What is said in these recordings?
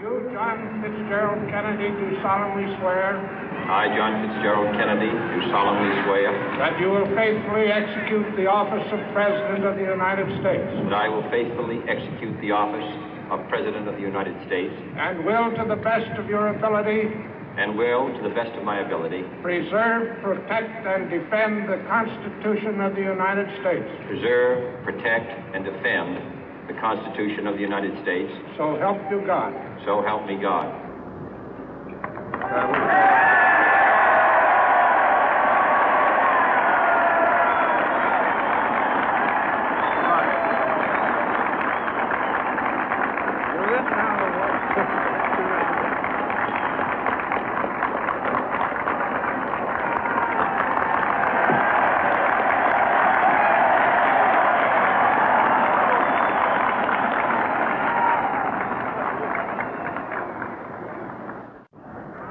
You, John Fitzgerald Kennedy, do solemnly swear. I, John Fitzgerald Kennedy, do solemnly swear. That you will faithfully execute the office of President of the United States. That I will faithfully execute the office of President of the United States. And will, to the best of your ability. And will, to the best of my ability. Preserve, protect, and defend the Constitution of the United States. Preserve, protect, and defend the Constitution of the United States. So help you God. So help me God.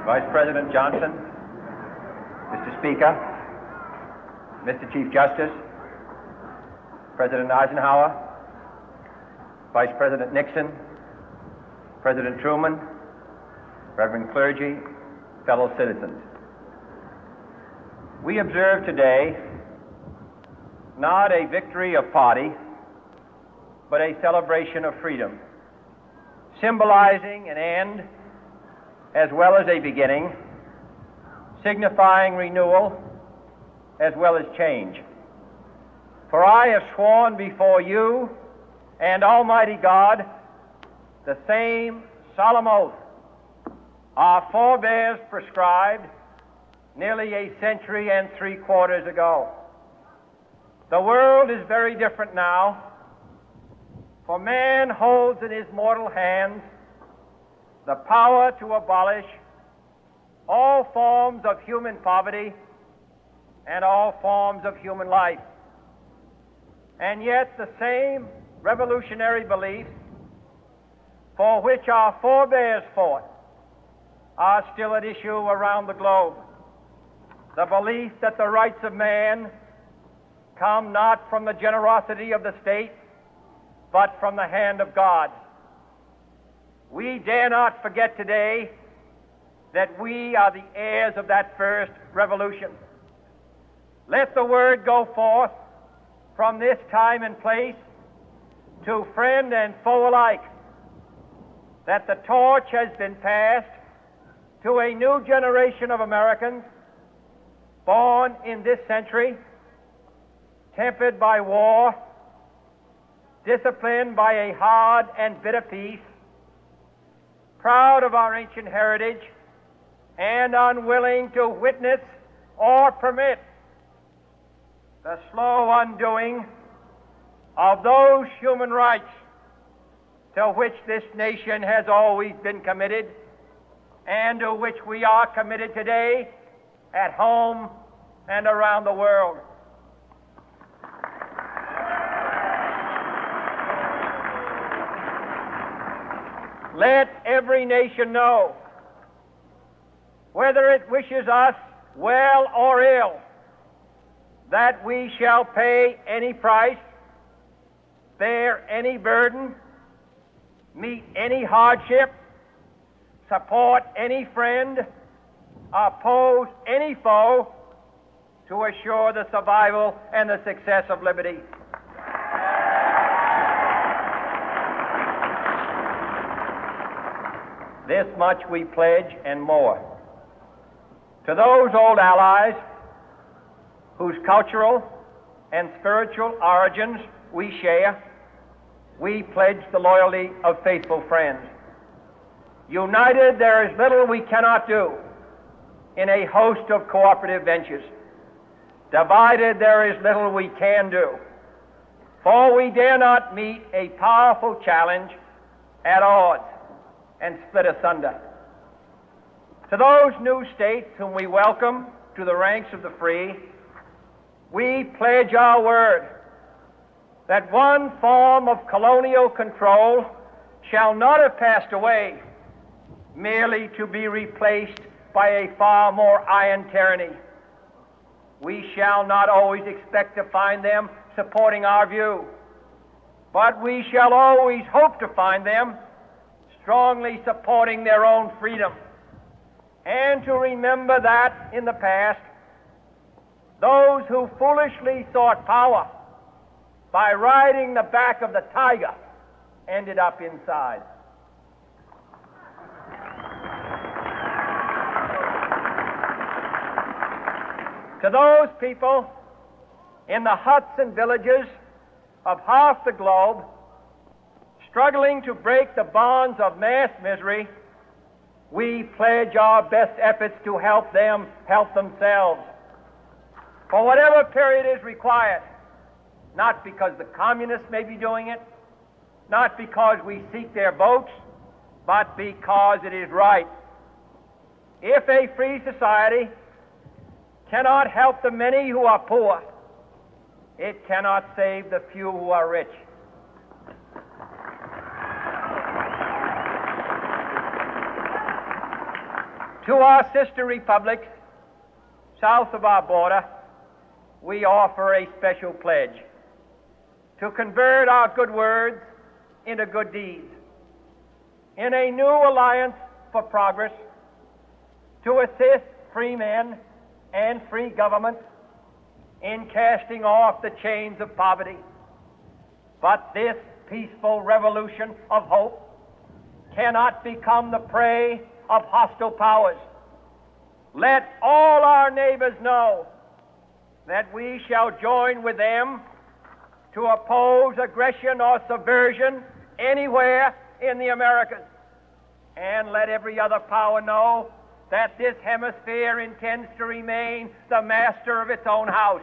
Vice President Johnson, Mr. Speaker, Mr. Chief Justice, President Eisenhower, Vice President Nixon, President Truman, Reverend clergy, fellow citizens. We observe today not a victory of party, but a celebration of freedom, symbolizing an end as well as a beginning, signifying renewal as well as change. For I have sworn before you and Almighty God the same solemn oath our forebears prescribed nearly a century and 3/4 ago. The world is very different now, for man holds in his mortal hands the power to abolish all forms of human poverty and all forms of human life. And yet the same revolutionary beliefs for which our forebears fought are still at issue around the globe. The belief that the rights of man come not from the generosity of the state, but from the hand of God. We dare not forget today that we are the heirs of that first revolution. Let the word go forth from this time and place to friend and foe alike that the torch has been passed to a new generation of Americans born in this century, tempered by war, disciplined by a hard and bitter peace, proud of our ancient heritage, and unwilling to witness or permit the slow undoing of those human rights to which this nation has always been committed and to which we are committed today at home and around the world. Let every nation know, whether it wishes us well or ill, that we shall pay any price, bear any burden, meet any hardship, support any friend, oppose any foe to assure the survival and the success of liberty. This much we pledge and more. To those old allies whose cultural and spiritual origins we share, we pledge the loyalty of faithful friends. United, there is little we cannot do in a host of cooperative ventures. Divided, there is little we can do, for we dare not meet a powerful challenge at odds and split asunder. To those new states whom we welcome to the ranks of the free, we pledge our word that one form of colonial control shall not have passed away merely to be replaced by a far more iron tyranny. We shall not always expect to find them supporting our view, but we shall always hope to find them strongly supporting their own freedom, and to remember that in the past, those who foolishly sought power by riding the back of the tiger ended up inside. To those people in the huts and villages of half the globe struggling to break the bonds of mass misery, we pledge our best efforts to help them help themselves for whatever period is required, not because the communists may be doing it, not because we seek their votes, but because it is right. If a free society cannot help the many who are poor, it cannot save the few who are rich. To our sister republics south of our border, we offer a special pledge to convert our good words into good deeds, in a new alliance for progress, to assist free men and free governments in casting off the chains of poverty. But this peaceful revolution of hope cannot become the prey of hostile powers. Let all our neighbors know that we shall join with them to oppose aggression or subversion anywhere in the Americas. And let every other power know that this hemisphere intends to remain the master of its own house.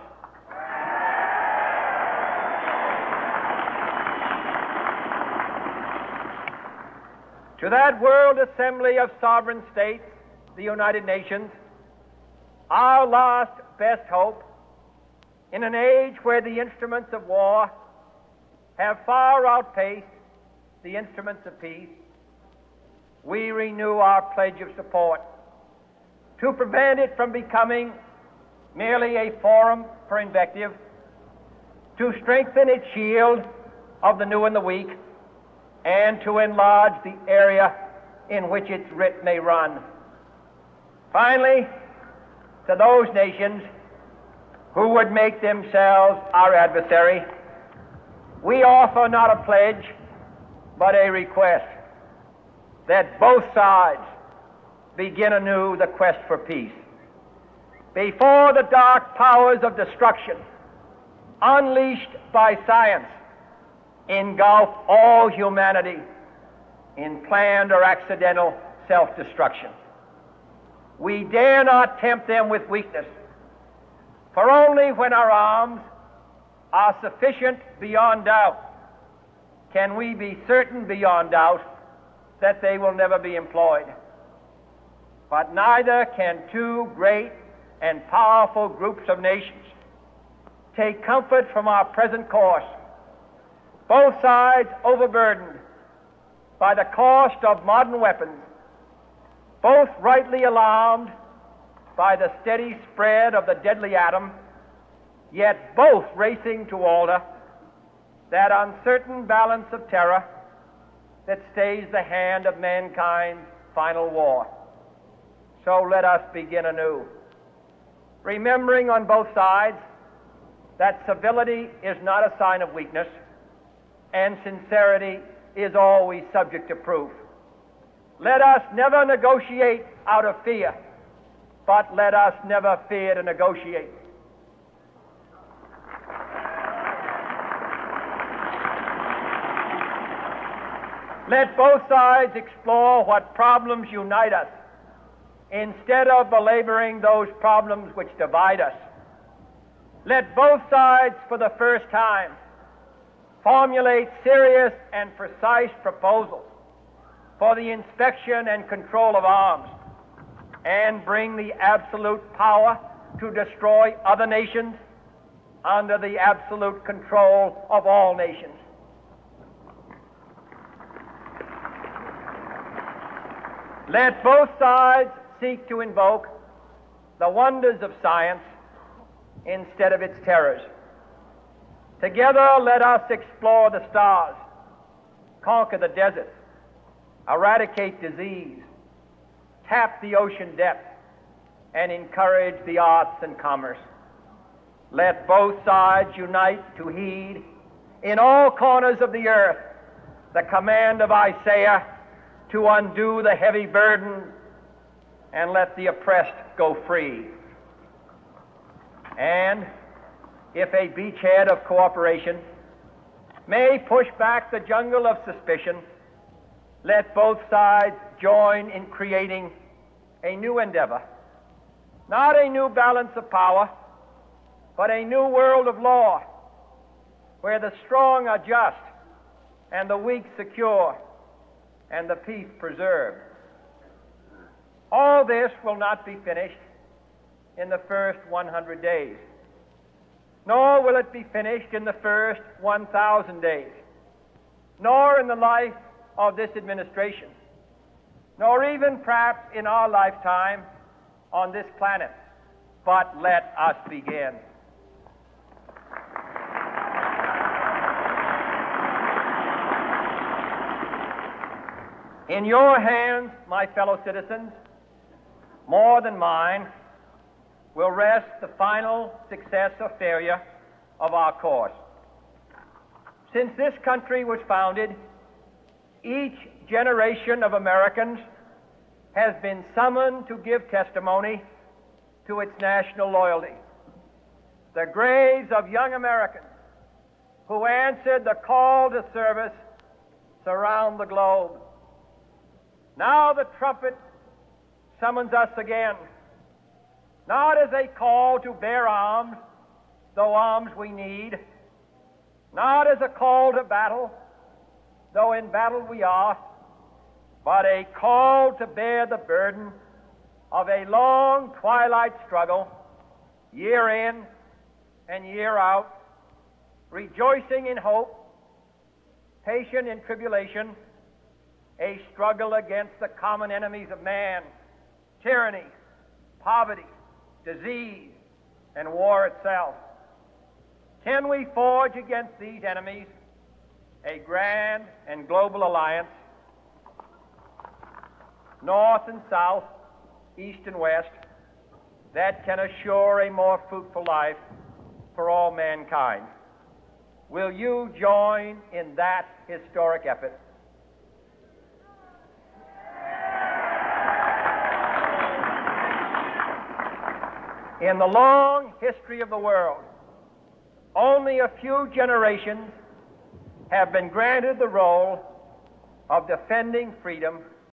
To that world assembly of sovereign states, the United Nations, our last best hope, in an age where the instruments of war have far outpaced the instruments of peace, we renew our pledge of support to prevent it from becoming merely a forum for invective, to strengthen its shield of the new and the weak, and to enlarge the area in which its writ may run. Finally, to those nations who would make themselves our adversary, we offer not a pledge, but a request that both sides begin anew the quest for peace. Before the dark powers of destruction, unleashed by science, engulf all humanity in planned or accidental self-destruction, we dare not tempt them with weakness, for only when our arms are sufficient beyond doubt can we be certain beyond doubt that they will never be employed. But neither can two great and powerful groups of nations take comfort from our present course, both sides overburdened by the cost of modern weapons, both rightly alarmed by the steady spread of the deadly atom, yet both racing to alter that uncertain balance of terror that stays the hand of mankind's final war. So let us begin anew, remembering on both sides that civility is not a sign of weakness, and sincerity is always subject to proof. Let us never negotiate out of fear, but let us never fear to negotiate. Let both sides explore what problems unite us, instead of belaboring those problems which divide us. Let both sides, for the first time, formulate serious and precise proposals for the inspection and control of arms, and bring the absolute power to destroy other nations under the absolute control of all nations. Let both sides seek to invoke the wonders of science instead of its terrors. Together, let us explore the stars, conquer the deserts, eradicate disease, tap the ocean depth, and encourage the arts and commerce. Let both sides unite to heed in all corners of the earth the command of Isaiah to undo the heavy burden and let the oppressed go free. And if a beachhead of cooperation may push back the jungle of suspicion, let both sides join in creating a new endeavor, not a new balance of power, but a new world of law, where the strong are just and the weak secure and the peace preserved. All this will not be finished in the first 100 days, nor will it be finished in the first 1,000 days, nor in the life of this administration, nor even perhaps in our lifetime on this planet. But let us begin. In your hands, my fellow citizens, more than mine, will rest the final success or failure of our course. Since this country was founded, each generation of Americans has been summoned to give testimony to its national loyalty. The graves of young Americans who answered the call to service surround the globe. Now the trumpet summons us again, not as a call to bear arms, though arms we need, not as a call to battle, though in battle we are, but a call to bear the burden of a long twilight struggle, year in and year out, rejoicing in hope, patient in tribulation, a struggle against the common enemies of man, tyranny, poverty, disease, and war itself. Can we forge against these enemies a grand and global alliance, north and south, east and west, that can assure a more fruitful life for all mankind? Will you join in that historic effort? In the long history of the world, only a few generations have been granted the role of defending freedom